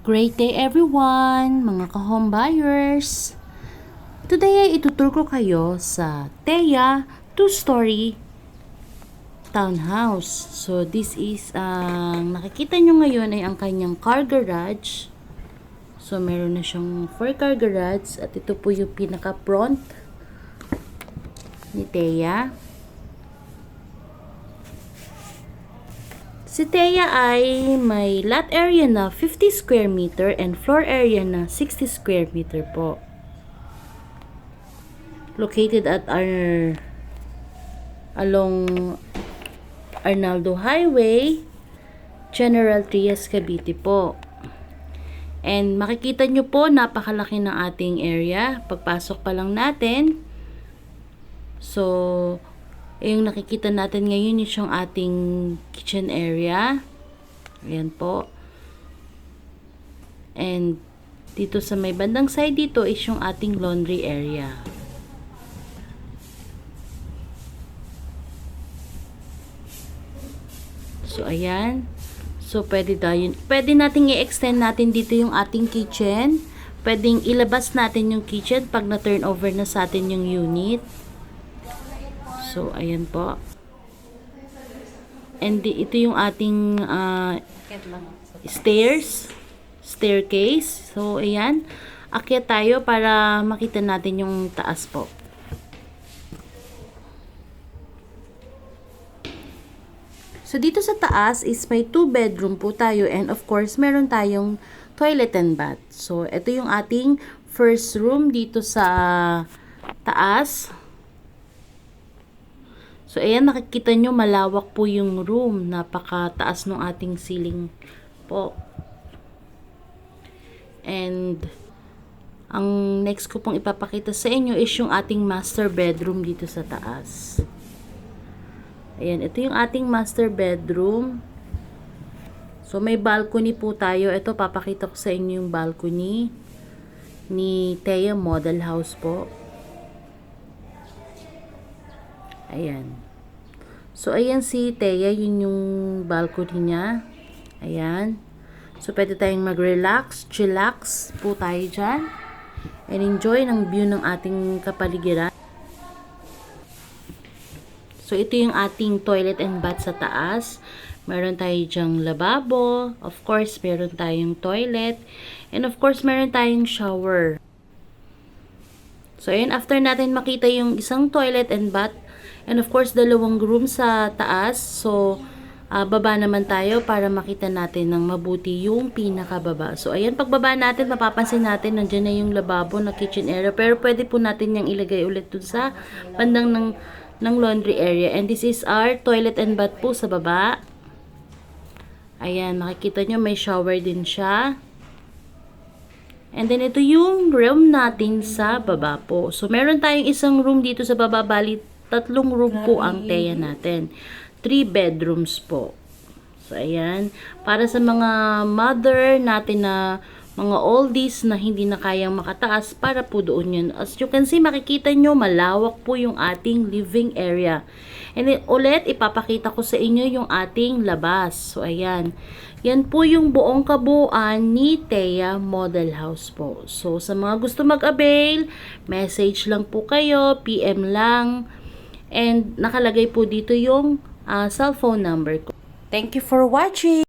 Great day everyone, mga ka-home buyers! Today ay itutur ko kayo sa Thea 2-story townhouse. So this is ang nakikita nyo ngayon ay ang kanyang car garage. So meron na siyang 4-car garage at ito po yung pinaka front ni Thea. Si Thea ay may lot area na 50 square meter and floor area na 60 square meter po. Located at along Arnaldo Highway, General Trias, Cavite po. And makikita nyo po, napakalaki ng ating area. Pagpasok pa lang natin. So, yung nakikita natin ngayon yung ating kitchen area. Ayan po. And dito sa may bandang side dito is yung ating laundry area. So ayan. So pwede nating i-extend natin dito yung ating kitchen. Pwedeng ilabas natin yung kitchen pag na-turn over na sa atin yung unit. So, ayan po. And ito yung ating staircase. So, ayan. Akyat tayo para makita natin yung taas po. So, dito sa taas is may 2 bedroom po tayo. And of course, meron tayong toilet and bath. So, ito yung ating first room dito sa taas. So, ayan, nakikita nyo, malawak po yung room. Napakataas ng ating ceiling po. And, ang next ko pong ipapakita sa inyo is yung ating master bedroom dito sa taas. Ayan, ito yung ating master bedroom. So, may balcony po tayo. Ito, papakita ko sa inyo yung balcony ni Thea Model House po. Ayan. So, ayan si Thea. Yun yung balcony niya. Ayan. So, pwede tayong mag-relax, chillax po tayo dyan. And enjoy ng view ng ating kapaligiran. So, ito yung ating toilet and bath sa taas. Meron tayo dyang lababo. Of course, meron tayong toilet. And of course, meron tayong shower. So, ayan. After natin makita yung isang toilet and bath, and of course, 2 room sa taas. So, baba naman tayo para makita natin ng mabuti yung pinakababa. So, ayan, pagbaba natin, mapapansin natin, nandiyan na yung lababo na kitchen area. Pero pwede po natin yung ilagay ulit dun sa bandang ng laundry area. And this is our toilet and bath po sa baba. Ayan, makikita nyo, may shower din siya. And then, ito yung room natin sa baba po. So, meron tayong isang room dito sa baba, bali 3 room po ang Thea natin. 3 bedrooms po. So, ayan. Para sa mga mother natin na mga oldies na hindi na kayang makataas, para po doon yun. As you can see, makikita nyo, malawak po yung ating living area. And then, ulit, ipapakita ko sa inyo yung ating labas. So, ayan. Yan po yung buong kabuuan ni Thea Model House po. So, sa mga gusto mag-avail, message lang po kayo, PM lang. And nakalagay po dito yung cellphone number ko. Thank you for watching!